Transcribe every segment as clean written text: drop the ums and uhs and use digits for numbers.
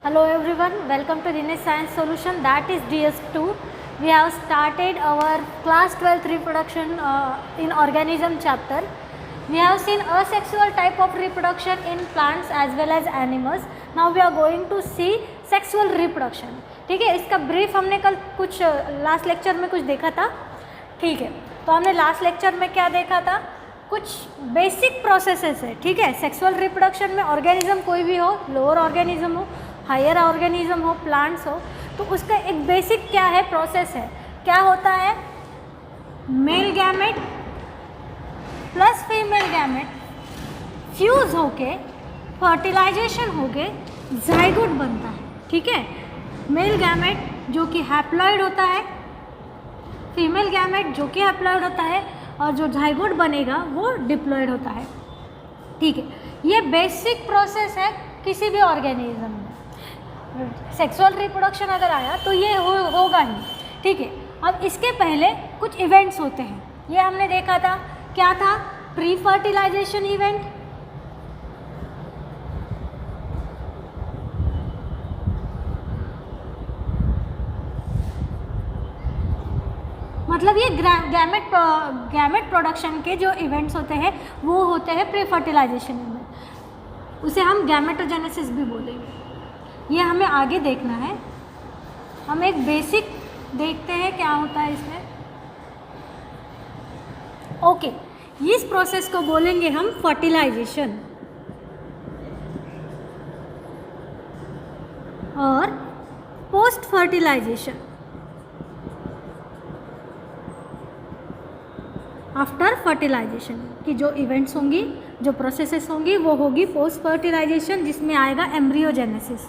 Hello everyone, welcome to Dinesh Science Solution, that is DS2. We have started our class 12th reproduction in organism chapter. We have seen asexual type of reproduction in plants as well as animals. Now we are going to see sexual reproduction. ठीक है, इसका brief हमने कल कुछ last lecture में कुछ देखा था. ठीक है, तो हमने लास्ट लेक्चर में क्या देखा था, कुछ बेसिक प्रोसेसेस है. ठीक है, सेक्सुअल रिप्रोडक्शन में ऑर्गेनिज्म कोई भी हो, लोअर ऑर्गेनिज्म हो, हायर ऑर्गेनिज्म हो, प्लांट्स हो, तो उसका एक बेसिक क्या है, प्रोसेस है. क्या होता है, male gamete plus female gamete fuse होके फर्टिलाइजेशन होके जाइगोट बनता है. ठीक है, मेल गैमेट जो कि हैप्लॉइड होता है, फीमेल गैमेट जो कि हैप्लॉइड होता है, और जो जाइगोट बनेगा वो डिप्लॉइड होता है. ठीक है, ये बेसिक प्रोसेस है किसी भी ऑर्गेनिज्म में. सेक्सुअल रिप्रोडक्शन अगर आया तो ये होगा ही. ठीक है, अब इसके पहले कुछ इवेंट्स होते हैं, ये हमने देखा था. क्या था, प्री फर्टिलाइजेशन इवेंट, मतलब ये गैमेट प्रोडक्शन के जो इवेंट्स होते हैं वो होते हैं प्री फर्टिलाइजेशन इवेंट. उसे हम गैमेटोजेनेसिस भी बोलेंगे. ये हमें आगे देखना है. हम एक बेसिक देखते हैं क्या होता है इसमें. ओके, इस प्रोसेस को बोलेंगे हम फर्टिलाइजेशन. और पोस्ट फर्टिलाइजेशन, आफ्टर फर्टिलाइजेशन की जो इवेंट्स होंगी, जो प्रोसेसेस होंगी, वो होगी पोस्ट फर्टिलाइजेशन, जिसमें आएगा एम्ब्रियोजेनेसिस.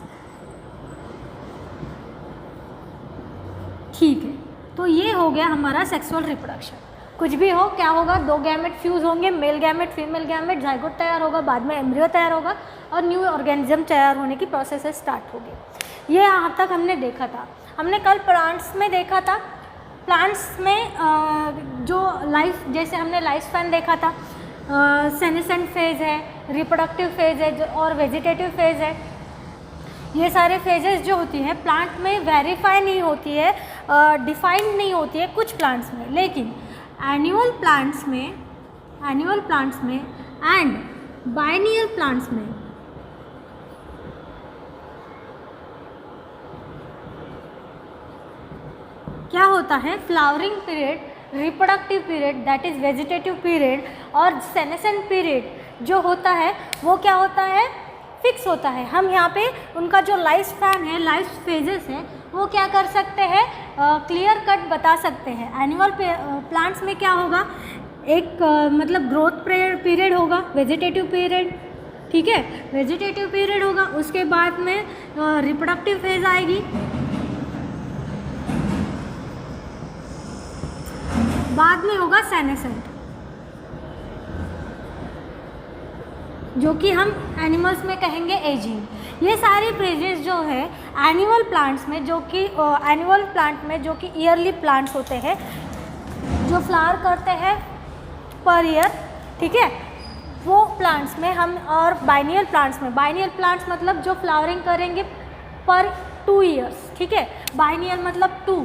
ठीक है, तो ये हो गया हमारा सेक्सुअल रिप्रोडक्शन. कुछ भी हो, क्या होगा, दो गैमेट फ्यूज होंगे, male gamete female gamete, zygote तैयार होगा, बाद में एम्ब्रियो तैयार होगा और न्यू ऑर्गेनिज्म तैयार होने की प्रोसेस स्टार्ट होगी. ये यहाँ तक हमने देखा था. हमने कल प्लांट्स में देखा था. प्लांट्स में जो लाइफ, जैसे हमने लाइफ स्पैन देखा था, सेनेसेंट फेज है, रिप्रोडक्टिव फेज है और वेजिटेटिव फेज है. ये सारे फेजेस जो होती हैं प्लांट में वेरीफाई नहीं होती है, डिफाइंड नहीं होती है कुछ प्लांट्स में, लेकिन एनुअल प्लांट्स में एंड बाइनियल प्लांट्स में क्या होता है, flowering period, reproductive period that is vegetative period और सेनेसेंट पीरियड जो होता है वो क्या होता है, फिक्स होता है. हम यहाँ पे उनका जो लाइफ स्पैन है, लाइफ फेजेस है, वो क्या कर सकते हैं, क्लियर कट बता सकते हैं. एनुअल प्लांट्स में क्या होगा, एक मतलब ग्रोथ पीरियड होगा, वेजिटेटिव पीरियड. ठीक है, वेजिटेटिव पीरियड होगा, उसके बाद में रिप्रोडक्टिव फेज आएगी, बाद में होगा सेनेसेंट, जो कि हम एनिमल्स में कहेंगे एजिंग. ये सारे फेजेस जो है एनुअल प्लांट्स में, जो कि एनुअल प्लांट में जो कि ईयरली प्लांट्स होते हैं, जो फ्लावर करते हैं पर ईयर. ठीक है, वो प्लांट्स में हम, और बाइनियल प्लांट्स मतलब जो फ्लावरिंग करेंगे पर 2 ईयर्स. ठीक है, बाइनियल मतलब 2,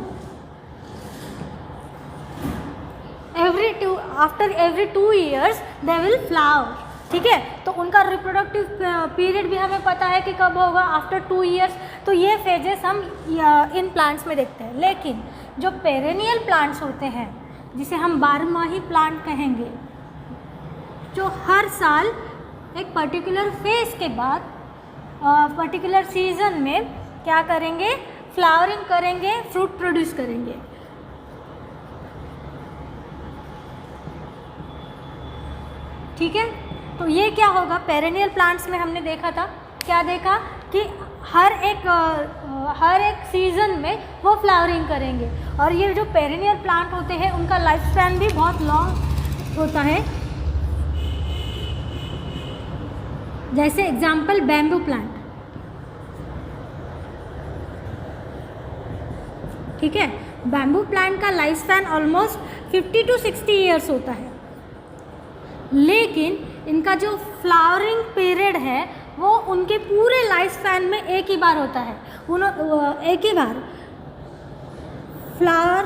after every 2 years they will flower. ठीक है, तो उनका रिप्रोडक्टिव पीरियड भी हमें पता है कि कब होगा, आफ्टर 2 ईयर्स. तो ये फेजेस हम इन प्लांट्स में देखते हैं. लेकिन जो पेरेनियल प्लांट्स होते हैं, जिसे हम 12माही प्लांट कहेंगे, जो हर साल एक पर्टिकुलर फेज के बाद पर्टिकुलर सीजन में क्या करेंगे, फ्लावरिंग करेंगे, फ्रूट प्रोड्यूस करेंगे. ठीक है, तो ये क्या होगा, पेरेनियल प्लांट्स में हमने देखा था, क्या देखा कि हर एक सीज़न में वो फ्लावरिंग करेंगे. और ये जो पेरेनियल प्लांट होते हैं उनका लाइफ स्पैन भी बहुत लॉन्ग होता है. जैसे एग्जांपल बैम्बू प्लांट. ठीक है, बैम्बू प्लांट का life span almost 50 to 60 years होता है, लेकिन इनका जो फ्लावरिंग पीरियड है वो उनके पूरे लाइफ स्पैन में एक ही बार होता है, एक ही बार flower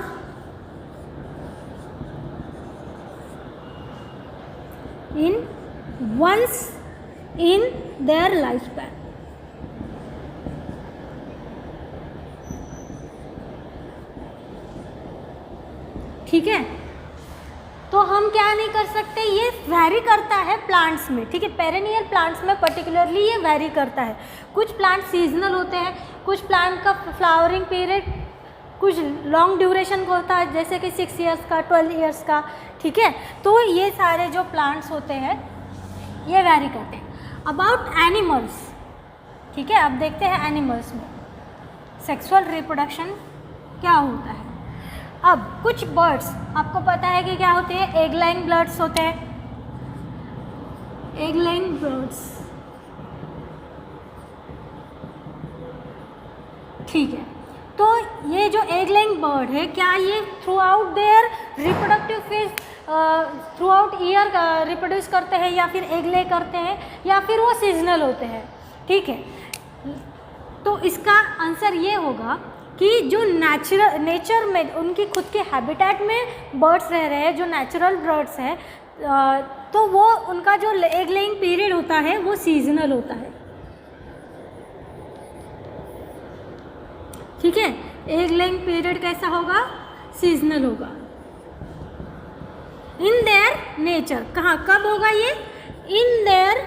in once in their life span. ठीक है, तो हम क्या नहीं कर सकते, ये वैरी करता है प्लांट्स में। ठीक है, पेरेनियल प्लांट्स में पर्टिकुलरली ये वैरी करता है। कुछ प्लांट सीजनल होते हैं, कुछ प्लांट का फ्लावरिंग पीरियड कुछ लॉन्ग ड्यूरेशन का होता है, जैसे कि 6 ईयर्स का, 12 ईयर्स का। ठीक है, तो ये सारे जो प्लांट्स होते हैं ये वैरी करते हैं। अबाउट एनिमल्स, ठीक है, अब देखते हैं एनिमल्स में सेक्सुअल रिप्रोडक्शन क्या होता है। अब कुछ बर्ड्स आपको पता है कि क्या होते हैं, एग लेइंग बर्ड्स होते हैं, एग लेइंग बर्ड्स। ठीक है, तो ये जो एग लेइंग बर्ड है, क्या ये throughout their reproductive phase throughout year reproduce करते हैं, या फिर एग ले करते हैं, या फिर वो सीजनल होते हैं। ठीक है, तो इसका आंसर ये होगा कि जो नेचर में उनकी खुद के हैबिटेट में बर्ड्स रह रहे हैं, जो नेचुरल बर्ड्स हैं, तो वो उनका जो एग लेइंग पीरियड होता है वो सीजनल होता है। ठीक है, एग लेइंग पीरियड कैसा होगा, सीजनल होगा। इन देयर नेचर, कहाँ कब होगा ये, इन देयर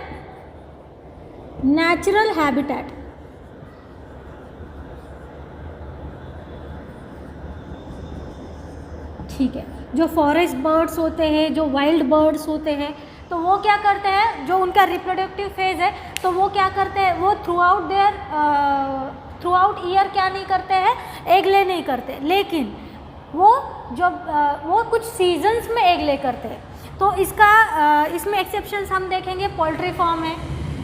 नेचुरल हैबिटेट। ठीक है, जो फॉरेस्ट बर्ड्स होते हैं, जो वाइल्ड बर्ड्स होते हैं, तो वो क्या करते हैं, जो उनका रिप्रोडक्टिव फेज है, तो वो क्या करते हैं, वो थ्रू आउट ईयर क्या नहीं करते हैं, एग ले नहीं करते, लेकिन वो वो कुछ सीजन्स में एग ले करते हैं। तो इसमें एक्सेप्शंस हम देखेंगे, पोल्ट्री फार्म है।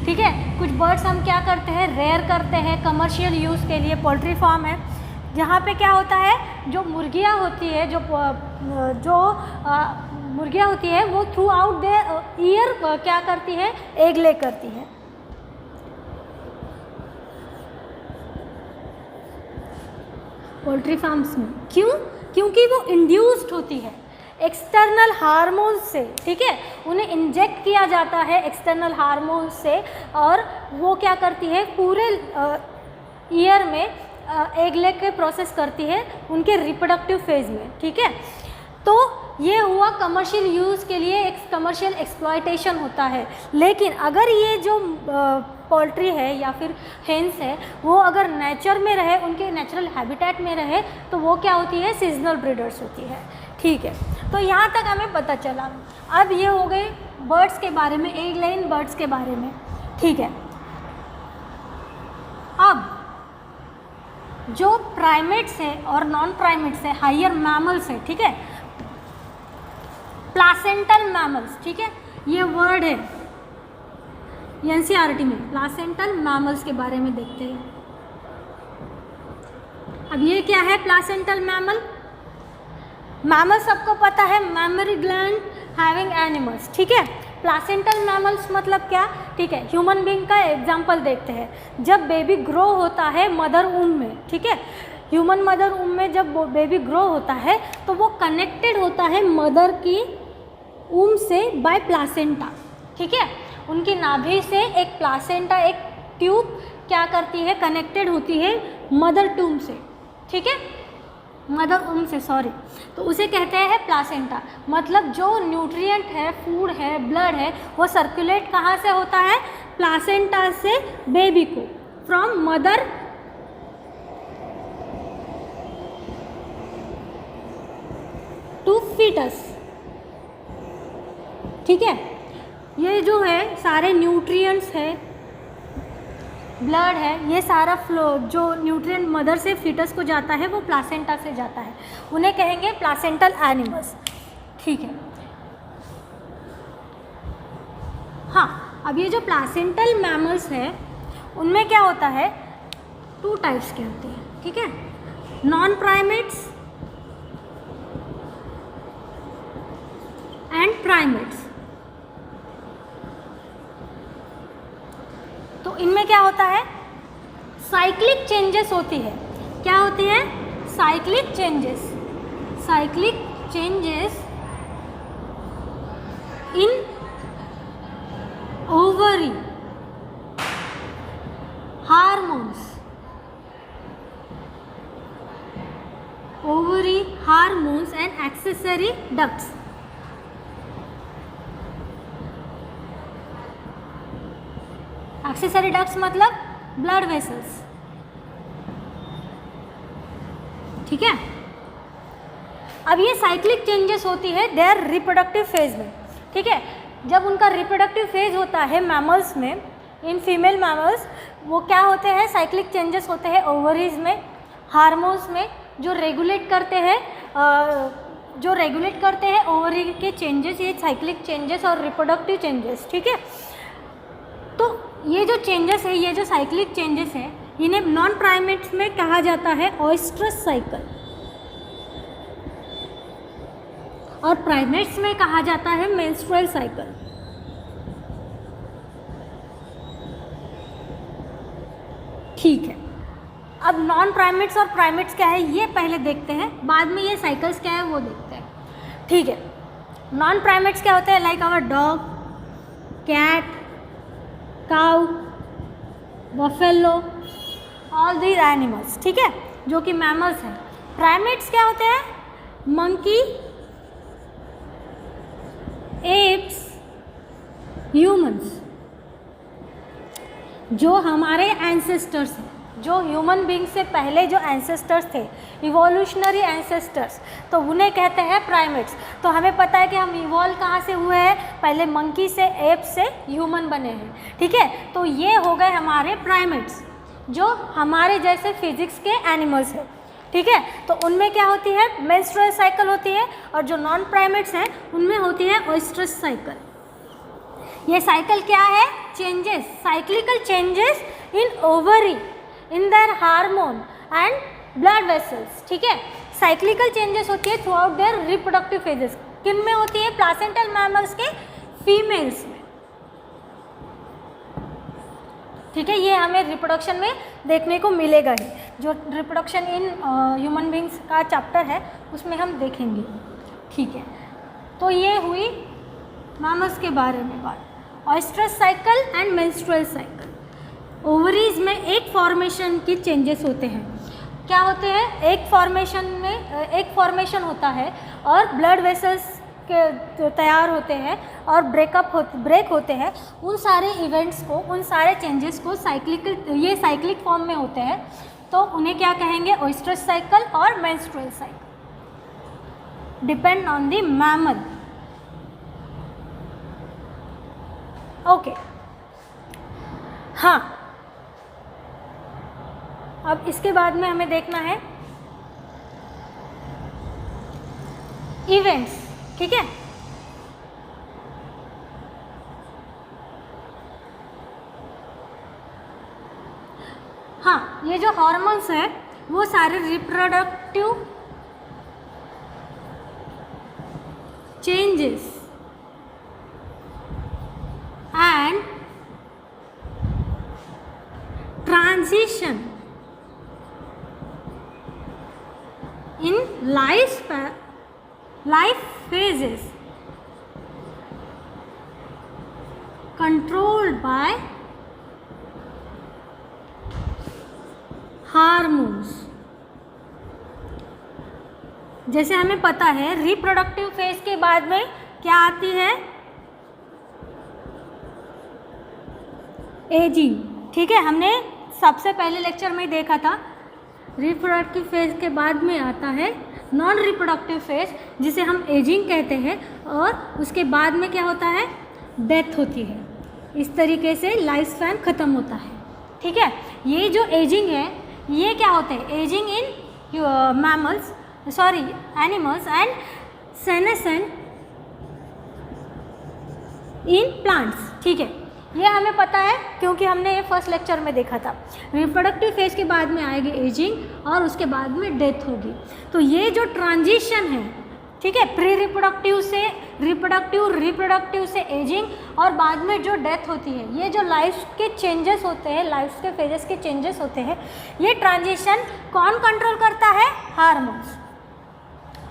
ठीक है, कुछ बर्ड्स हम क्या करते हैं, रेयर करते हैं कमर्शियल यूज़ के लिए, पोल्ट्री फार्म है, जहाँ पे क्या होता है, जो मुर्गियाँ होती है, मुर्गियाँ होती है, वो थ्रू आउट द ईयर क्या करती है, एग ले करती है। पोल्ट्री फार्म्स में क्यों, क्योंकि वो इंड्यूस्ड होती है एक्सटर्नल हार्मोन से। ठीक है, उन्हें इंजेक्ट किया जाता है एक्सटर्नल हार्मोन से, और वो क्या करती है, पूरे ईयर में एग लेग के प्रोसेस करती है उनके रिप्रोडक्टिव फेज में। ठीक है, तो ये हुआ कमर्शियल यूज़ के लिए, एक कमर्शियल एक्सप्लॉयटेशन होता है। लेकिन अगर ये जो पोल्ट्री है या फिर हेन्स है, वो अगर नेचर में रहे, उनके नेचुरल हैबिटेट में रहे, तो वो क्या होती है, सीजनल ब्रीडर्स होती है। ठीक है, तो यहाँ तक हमें पता चला। अब ये हो गए बर्ड्स के बारे में, एग लेइंग बर्ड्स के बारे में। ठीक है, अब जो प्राइमेट्स है और नॉन प्राइमेट्स है, हायर मैमल्स है, ठीक है, प्लासेंटल मैमल्स। ठीक है, ये वर्ड है एनसीईआरटी में, प्लासेंटल मैमल्स के बारे में देखते हैं। अब ये क्या है प्लासेंटल मैमल? मैमल सबको पता है, मैमरी ग्लैंड हैविंग एनिमल्स। ठीक है, प्लासेंटल मैमल्स मतलब क्या? ठीक है, ह्यूमन बीइंग का एग्जांपल देखते हैं। जब बेबी ग्रो होता है मदर वूम में, ठीक है, ह्यूमन मदर वूम में जब बेबी ग्रो होता है तो वो कनेक्टेड होता है मदर की वूम से बाय प्लासेंटा। ठीक है, उनकी नाभि से एक प्लासेंटा, एक ट्यूब क्या करती है, कनेक्टेड होती है मदर टूम से। ठीक है, मदर वूम से, सॉरी, तो उसे कहते हैं प्लासेंटा। मतलब जो न्यूट्रिएंट है, फूड है, ब्लड है, वो सर्कुलेट कहाँ से होता है? प्लासेंटा से बेबी को, फ्रॉम मदर टू फीटस। ठीक है, ये जो है सारे न्यूट्रिएंट्स है, ब्लड है, ये सारा फ्लो जो न्यूट्रिएंट मदर से फीटस को जाता है वो प्लासेंटा से जाता है, उन्हें कहेंगे प्लासेंटल एनिमल्स। ठीक है, हाँ, अब ये जो प्लासेंटल मैमल्स है उनमें क्या होता है, 2 टाइप्स के होते हैं। ठीक है, नॉन प्राइमेट्स एंड प्राइमेट्स। तो होता है, साइक्लिक चेंजेस होती है। क्या होती है? Cyclic changes. Cyclic changes in ovary hormones, ovary hormones and accessory ducts. accessory ducts मतलब blood vessels, ठीक है। अब ये साइक्लिक चेंजेस होती है देयर रिप्रोडक्टिव फेज में, ठीक है। जब उनका रिप्रोडक्टिव फेज होता है मैमल्स में, इन फीमेल मैमल्स, वो क्या होते हैं? साइक्लिक चेंजेस होते हैं ओवरीज में, हार्मोन्स में, जो रेगुलेट करते हैं ओवरी के चेंजेस, ये साइक्लिक चेंजेस और रिप्रोडक्टिव चेंजेस, ठीक है। तो ये जो चेंजेस है, ये जो साइक्लिक चेंजेस है, इन्हें नॉन प्राइमेट्स में कहा जाता है ओएस्ट्रस साइकिल, और प्राइमेट्स में कहा जाता है मेंस्ट्रुअल साइकिल। ठीक है। अब नॉन प्राइमेट्स और प्राइमेट्स क्या है ये पहले देखते हैं, बाद में ये साइकिल्स क्या है वो देखते हैं, ठीक है। नॉन प्राइमेट्स क्या होते हैं? Like our dog, cat, cow, buffalo, all these animals, ठीक है, जो कि मैमल्स हैं। प्राइमेट्स क्या होते हैं? मंकी, एप्स, ह्यूमंस, जो हमारे एंसेस्टर्स हैं, जो ह्यूमन बींग से पहले जो एंसेस्टर्स थे, इवोल्यूशनरी एंसेस्टर्स, तो उन्हें कहते हैं प्राइमेट्स। तो हमें पता है कि हम इवॉल्व कहाँ से हुए हैं? पहले मंकी से, एप से ह्यूमन बने हैं, ठीक है। तो ये हो गए हमारे प्राइमेट्स, जो हमारे जैसे फिजिक्स के एनिमल्स हैं, ठीक है। तो उनमें क्या होती है? मेंस्ट्रुअल साइकिल होती है, और जो नॉन प्राइमेट्स हैं उनमें होती है ओएस्ट्रस साइकिल। ये साइकिल क्या है? Changes, cyclical changes in ovary, in their hormone and blood vessels, ठीक है। साइक्लिकल चेंजेस होती है throughout their reproductive phases. किन में होती है? प्लासेंटल मैमल्स के फीमेल्स में, ठीक है। ये हमें रिप्रोडक्शन में देखने को मिलेगा ही, जो रिप्रोडक्शन इन ह्यूमन बींग्स का चैप्टर है उसमें हम देखेंगे, ठीक है। तो ये हुई मैमल्स के बारे में बात। ओएस्ट्रस cycle and menstrual cycle. Ovaries में एग फॉर्मेशन की चेंजेस होते हैं। क्या होते हैं? एग फॉर्मेशन में एग फॉर्मेशन होता है और ब्लड वेसल्स के तैयार होते हैं और ब्रेक होते हैं। उन सारे इवेंट्स को, उन सारे चेंजेस को ये साइक्लिक फॉर्म में होते हैं, तो उन्हें क्या कहेंगे? ओएस्ट्रस साइकिल और menstrual cycle, depend on the mammal. Okay, हाँ, अब इसके बाद में हमें देखना है इवेंट्स, ठीक है। हाँ, ये जो हार्मोन्स है वो सारे reproductive changes and transition in life phases controlled by hormones. जैसे हमें पता है रिप्रोडक्टिव फेज के बाद में क्या आती है? एजिंग, ठीक है। हमने सबसे पहले लेक्चर में देखा था रिप्रोडक्टिव फेज के बाद में आता है नॉन रिप्रोडक्टिव फेज, जिसे हम एजिंग कहते हैं, और उसके बाद में क्या होता है? डेथ होती है। इस तरीके से लाइफ स्पैन ख़त्म होता है, ठीक है। ये जो एजिंग है ये क्या होता है? Ageing in animals and senescent in plants, ठीक है। ये हमें पता है क्योंकि हमने ये फर्स्ट लेक्चर में देखा था। रिप्रोडक्टिव फेज के बाद में आएगी एजिंग और उसके बाद में डेथ होगी। तो ये जो ट्रांजिशन है, ठीक है। प्री रिप्रोडक्टिव से रिप्रोडक्टिव से एजिंग और बाद में जो डेथ होती है, ये जो लाइफ के चेंजेस होते हैं, लाइफ के फेजेस के चेंजेस होते हैं, ये ट्रांजिशन कौन कंट्रोल करता है? हार्मोन्स।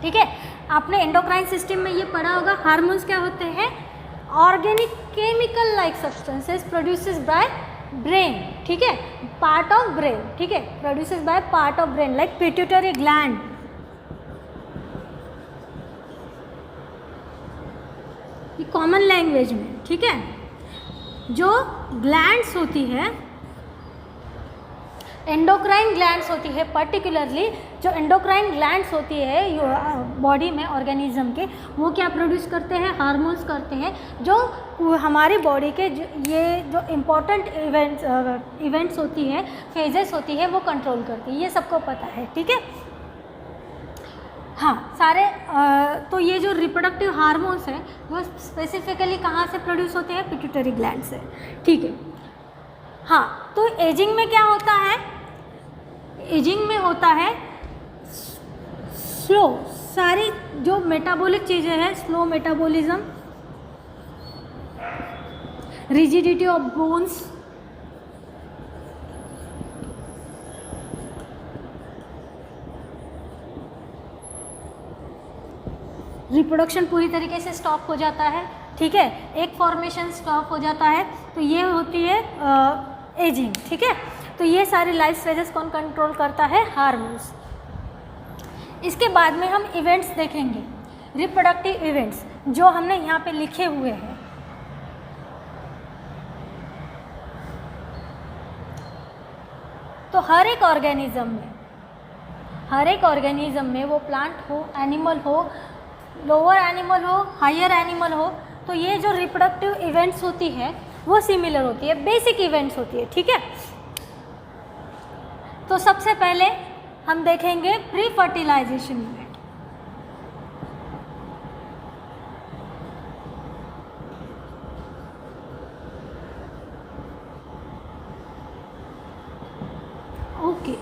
ठीक है, आपने एंडोक्राइन सिस्टम में ये पढ़ा होगा। हार्मोन्स क्या होते हैं? Organic chemical like substances produces bye brain, ठीक है, पार्ट ऑफ ब्रेन, ठीक है, produces by part of brain like pituitary gland. ये कॉमन लैंग्वेज में, ठीक है, जो ग्लैंड्स होती है, एंडोक्राइन ग्लैंड्स होती है, पर्टिकुलरली जो एंडोक्राइन ग्लैंड्स होती है बॉडी में ऑर्गेनिज्म के, वो क्या प्रोड्यूस करते हैं? हार्मोन्स करते हैं, जो हमारी बॉडी के ये जो इम्पोर्टेंट इवेंट्स होती है, फेजेस होती है, वो कंट्रोल करती है। ये सबको पता है, ठीक है। हाँ, सारे तो ये जो रिप्रोडक्टिव हार्मोन्स हैं वो स्पेसिफिकली कहाँ से प्रोड्यूस होते हैं? पिट्यूटरी ग्लैंड से, ठीक है। हाँ, तो एजिंग में क्या होता है? एजिंग में होता है स्लो, सारी जो मेटाबॉलिक चीज़ें हैं, slow metabolism, rigidity of bones, reproduction पूरी तरीके से स्टॉप हो जाता है, ठीक है, एक फॉर्मेशन स्टॉप हो जाता है, तो ये होती है एजिंग, ठीक है। तो ये सारे लाइफ स्टेजेस कौन कंट्रोल करता है? हार्मोन्स। इसके बाद में हम इवेंट्स देखेंगे, रिप्रोडक्टिव इवेंट्स जो हमने यहाँ पे लिखे हुए हैं। तो हर एक ऑर्गेनिज्म में वो प्लांट हो, एनिमल हो, लोअर एनिमल हो, हायर एनिमल हो, तो ये जो रिप्रोडक्टिव इवेंट्स होती है वो सिमिलर होती है, बेसिक इवेंट्स होती है, ठीक है। तो सबसे पहले हम देखेंगे प्री फर्टिलाइजेशन इवेंट। ओके,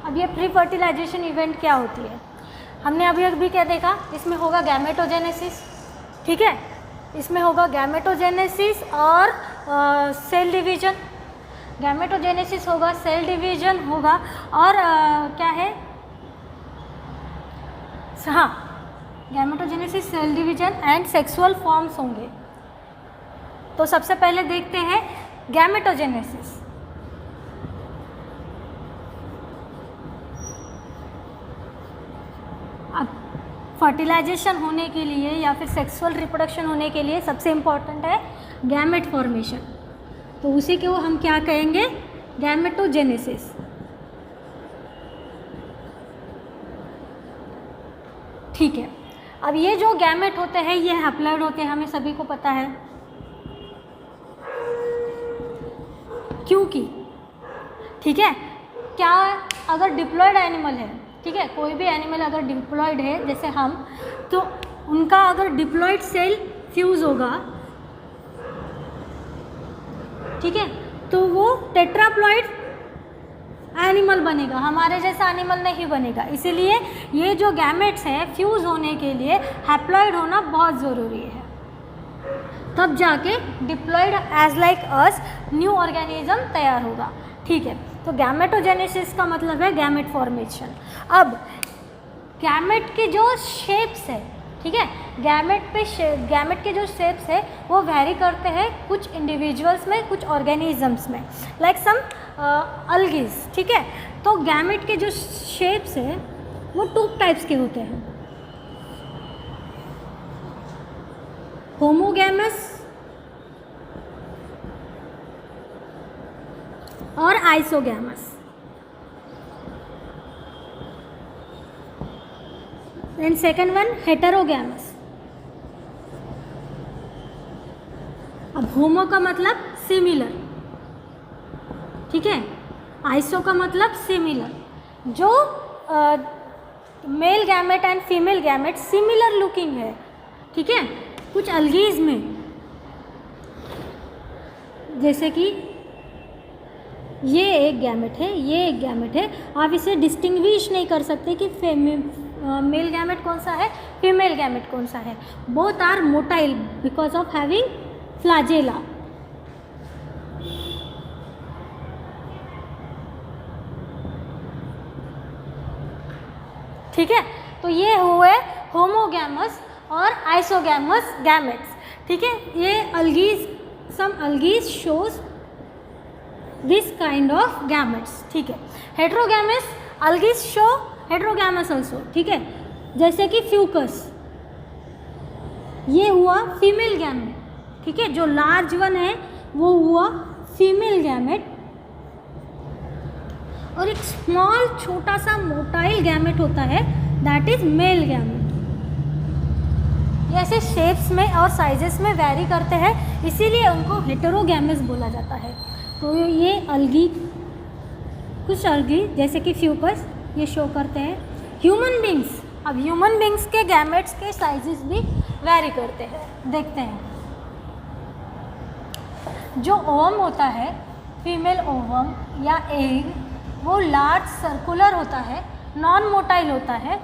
अब ये प्री फर्टिलाइजेशन इवेंट क्या होती है? हमने अभी क्या देखा? इसमें होगा गैमेटोजेनेसिस, ठीक है, इसमें होगा गैमेटोजेनेसिस और सेल डिवीजन। गैमेटोजेनेसिस होगा, सेल डिवीजन होगा, और क्या है? हाँ, gametogenesis, cell division and sexual forms होंगे। तो सबसे पहले देखते हैं गैमेटोजेनेसिस। अब फर्टिलाइजेशन होने के लिए या फिर सेक्सुअल रिप्रोडक्शन होने के लिए सबसे इम्पॉर्टेंट है गैमेट फॉर्मेशन, तो उसी को हम क्या कहेंगे? गैमेटोजेनेसिस। ठीक है, अब ये जो गैमेट होते हैं ये हैप्लॉइड होते हैं, हमें सभी को पता है, क्योंकि ठीक है, क्या अगर डिप्लॉयड एनिमल है, ठीक है, कोई भी एनिमल अगर डिप्लॉयड है जैसे हम, तो उनका अगर डिप्लॉयड सेल फ्यूज होगा, ठीक है, तो वो टेट्राप्लॉयड एनिमल बनेगा, हमारे जैसा एनिमल नहीं बनेगा। इसीलिए ये जो गैमेट्स हैं फ्यूज होने के लिए हैप्लॉयड होना बहुत ज़रूरी है, तब जाके diploid age like us new organism तैयार होगा, ठीक है। तो गैमेटोजेनेसिस का मतलब है गैमेट फॉर्मेशन। अब गैमेट के जो शेप्स है, ठीक है, गैमेट के जो शेप्स है वो वैरी करते हैं कुछ इंडिविजुअल्स में, कुछ ऑर्गेनिजम्स में, लाइक सम अल्गीज, ठीक है। तो गैमेट के जो शेप्स है वो टू टाइप्स के होते हैं, होमोगैमस और isogamous. And second one heterogamous. अब होमो का मतलब सिमिलर, ठीक है, आइसो का मतलब सिमिलर। जो male gamete and female gamete similar looking है, ठीक है, कुछ अल्गीज में, जैसे कि ये एक गैमेट है, ये एक गैमेट है, आप इसे डिस्टिंग्विश नहीं कर सकते कि मेल गैमेट कौन सा है, फीमेल गैमेट कौन सा है। Both are motile because of having flagella. ठीक है, तो ये हुए होमोगैमस और आइसोगैमस गैमेट्स। ठीक है, ये algae, some algae shows this kind of gametes. ठीक है, हेट्रोगैमस अलगीज शो हेट्रोगैमस ऑल्सो। ठीक है, जैसे कि फ्यूकस, ये हुआ फीमेल गैमेट। ठीक है, जो लार्ज वन है वो हुआ फीमेल गैमेट, और एक स्मॉल छोटा सा मोटाइल गैमेट होता है दैट इज मेल गैमेट। ये ऐसे शेप्स में और साइजेस में वेरी करते हैं, इसीलिए उनको हेटेरोगैमस बोला जाता है। तो ये अलगी, कुछ अलगी जैसे कि फ्यूकस ये शो करते हैं। ह्यूमन बींग्स, अब ह्यूमन बींग्स के गैमेट्स के साइजेस भी वेरी करते हैं। देखते हैं, जो ओवम होता है, फीमेल ओवम या एग, वो लार्ज सर्कुलर होता है, नॉन मोटाइल होता है।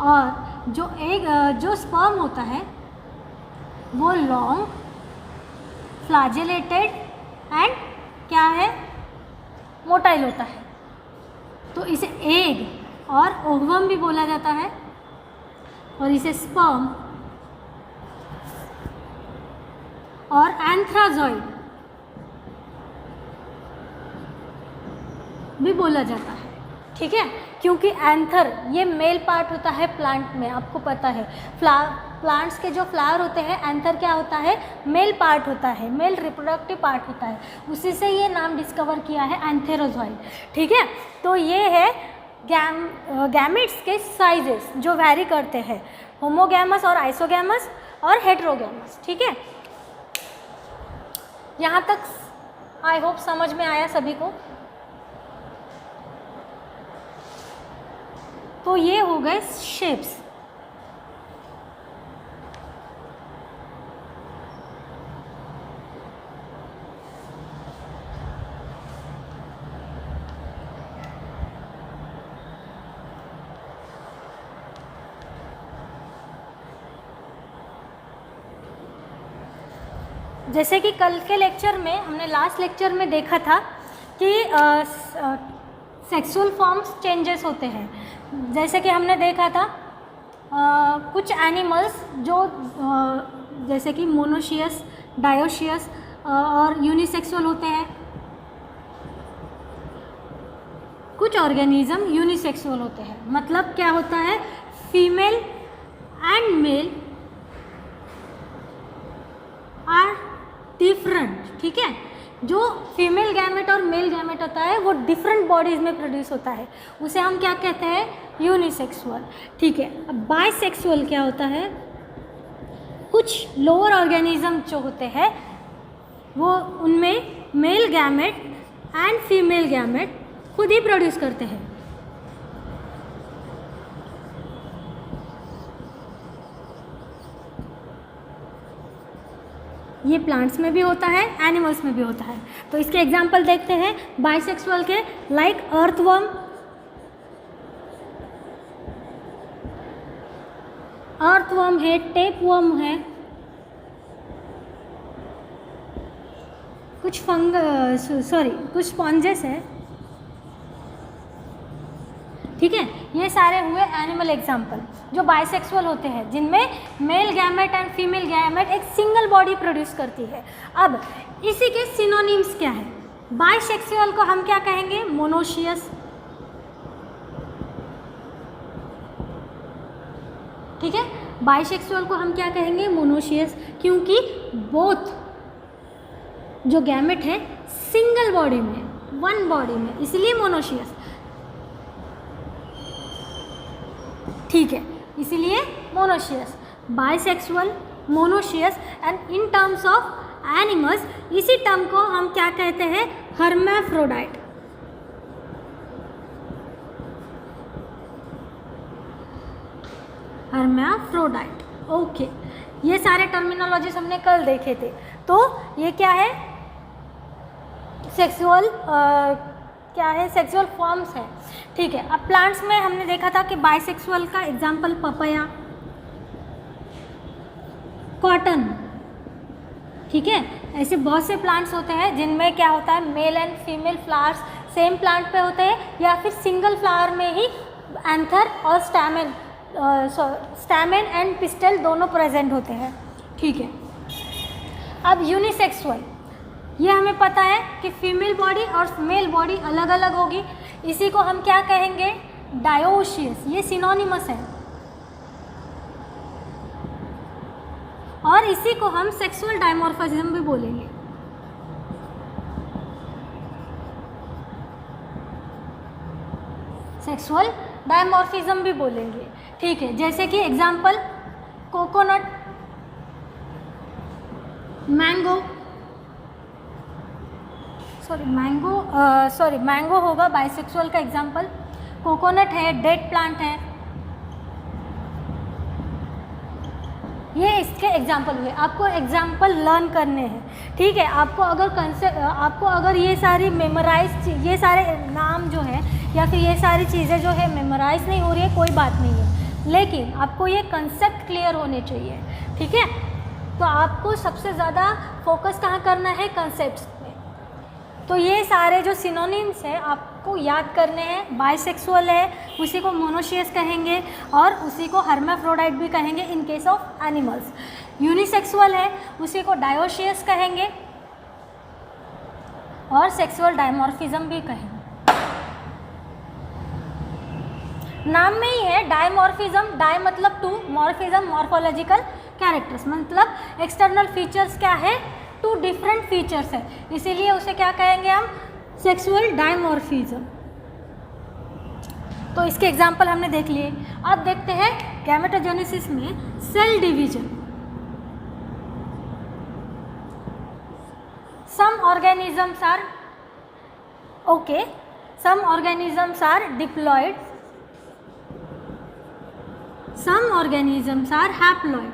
और जो स्पर्म होता है वो लॉन्ग, फ्लैजेलेटेड एंड क्या है, मोटाइल होता है। तो इसे एग और ओवम भी बोला जाता है, और इसे स्पर्म और एंथ्राजॉइड भी बोला जाता है। ठीक है, क्योंकि एंथर ये मेल पार्ट होता है प्लांट में, आपको पता है प्लांट्स के जो फ्लावर होते हैं, एंथर क्या होता है, मेल पार्ट होता है, मेल रिप्रोडक्टिव पार्ट होता है, उसी से ये नाम डिस्कवर किया है एंथेरोजॉइड। ठीक है, तो ये है गैमेट्स के साइजेस जो वैरी करते हैं, होमोगैमस और आइसोगैमस और हेटेरोगैमस। ठीक है, यहाँ तक आई होप समझ में आया सभी को। तो ये हो गए शेप्स। जैसे कि कल के लेक्चर में, हमने लास्ट लेक्चर में देखा था कि सेक्सुअल फॉर्म्स चेंजेस होते हैं। जैसे कि हमने देखा था कुछ एनिमल्स जो जैसे कि मोनोशियस, डायोशियस और यूनिसेक्सुअल होते हैं। कुछ ऑर्गेनिज्म यूनिसेक्सुअल होते हैं। मतलब क्या होता है, female and male are different. ठीक है, जो फीमेल गैमेट और मेल गैमेट होता है वो डिफरेंट बॉडीज़ में प्रोड्यूस होता है, उसे हम क्या कहते हैं, यूनिसेक्सुअल। ठीक है, अब बाइसेक्सुअल क्या होता है, कुछ लोअर ऑर्गेनिज्म जो होते हैं वो उनमें male gamete and female gamete खुद ही प्रोड्यूस करते हैं। ये प्लांट्स में भी होता है, एनिमल्स में भी होता है। तो इसके एग्जाम्पल देखते हैं बाइसेक्सुअल के, लाइक अर्थवर्म, अर्थवर्म है, टेपवर्म है, कुछ कुछ स्पॉन्जेस है। ठीक है, ये सारे हुए एनिमल एग्जाम्पल जो बाइसेक्सुअल होते हैं, जिनमें male gamete and female gamete एक सिंगल बॉडी प्रोड्यूस करती है। अब इसी के सिनोनिम्स क्या है, बाइसेक्सुअल को हम क्या कहेंगे, मोनोशियस। ठीक है, बाइसेक्सुअल को हम क्या कहेंगे, मोनोशियस, क्योंकि बोथ जो गैमेट है सिंगल बॉडी में, वन बॉडी में, इसलिए मोनोशियस। ठीक है, इसीलिए monoecious, bisexual, monoecious. And in terms of animals, इसी टर्म को हम क्या कहते हैं, हर्माफ्रोडाइट। हर्माफ्रोडाइट। ओके, ये सारे टर्मिनोलॉजीज हमने कल देखे थे। तो ये क्या है, सेक्सुअल क्या है, सेक्सुअल फॉर्म्स है, ठीक है। अब प्लांट्स में हमने देखा था कि बाइसेक्सुअल का एग्जाम्पल पपाया, कॉटन, ठीक है। ऐसे बहुत से प्लांट्स होते हैं जिनमें क्या होता है, male and female flowers same plant पे होते हैं, या फिर सिंगल फ्लावर में ही एंथर और स्टैमेन एंड पिस्टल दोनों प्रेजेंट होते हैं, ठीक है। अब यूनिसेक्सुअल, ये हमें पता है कि फीमेल बॉडी और मेल बॉडी अलग अलग होगी, इसी को हम क्या कहेंगे, डायोशियस, ये सिनोनिमस है, और इसी को हम सेक्सुअल डायमॉर्फिज्म भी बोलेंगे। सेक्सुअल डायमॉर्फिज्म भी बोलेंगे, ठीक है। जैसे कि एग्जांपल कोकोनट, मैंगो होगा बाइसेक्सुअल का एग्जांपल, कोकोनट है, डेट प्लांट है, ये इसके एग्जाम्पल हुए। आपको एग्जाम्पल लर्न करने हैं, ठीक है। आपको अगर ये सारी ये सारे नाम जो है या फिर ये सारी चीज़ें जो है मेमोराइज नहीं हो रही है, कोई बात नहीं है, लेकिन आपको ये कंसेप्ट क्लियर होने चाहिए, ठीक है। तो आपको सबसे ज़्यादा फोकस कहाँ करना है, कंसेप्ट्स में। तो ये सारे जो सिनोनिम्स है आपको याद करने हैं। बाइसेक्सुअल है, उसी को मोनोशियस कहेंगे, और उसी को हर्माफ्रोडाइट भी कहेंगे in case of animals. Unisexual है, उसी को डायोशियस कहेंगे, और सेक्सुअल डायमॉर्फिज्म भी कहेंगे। नाम में ही है डायमॉर्फिज्म, डाई मतलब टू, मॉर्फिज्म मॉर्फोलॉजिकल कैरेक्टर्स, मतलब एक्सटर्नल फीचर्स क्या है, टू डिफरेंट फीचर्स है, इसीलिए उसे क्या कहेंगे हम, सेक्सुअल डायमॉर्फिज्म। तो इसके एग्जाम्पल हमने देख लिए। अब देखते हैं गैमेटोजेनेसिस में cell division. Some organisms are diploid, some organisms are haploid,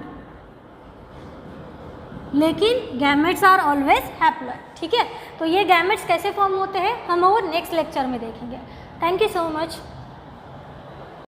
लेकिन गैमेट्स आर ऑलवेज हैप्लॉयड, ठीक है। तो ये गैमेट्स कैसे फॉर्म होते हैं हम वो नेक्स्ट लेक्चर में देखेंगे। Thank you so much.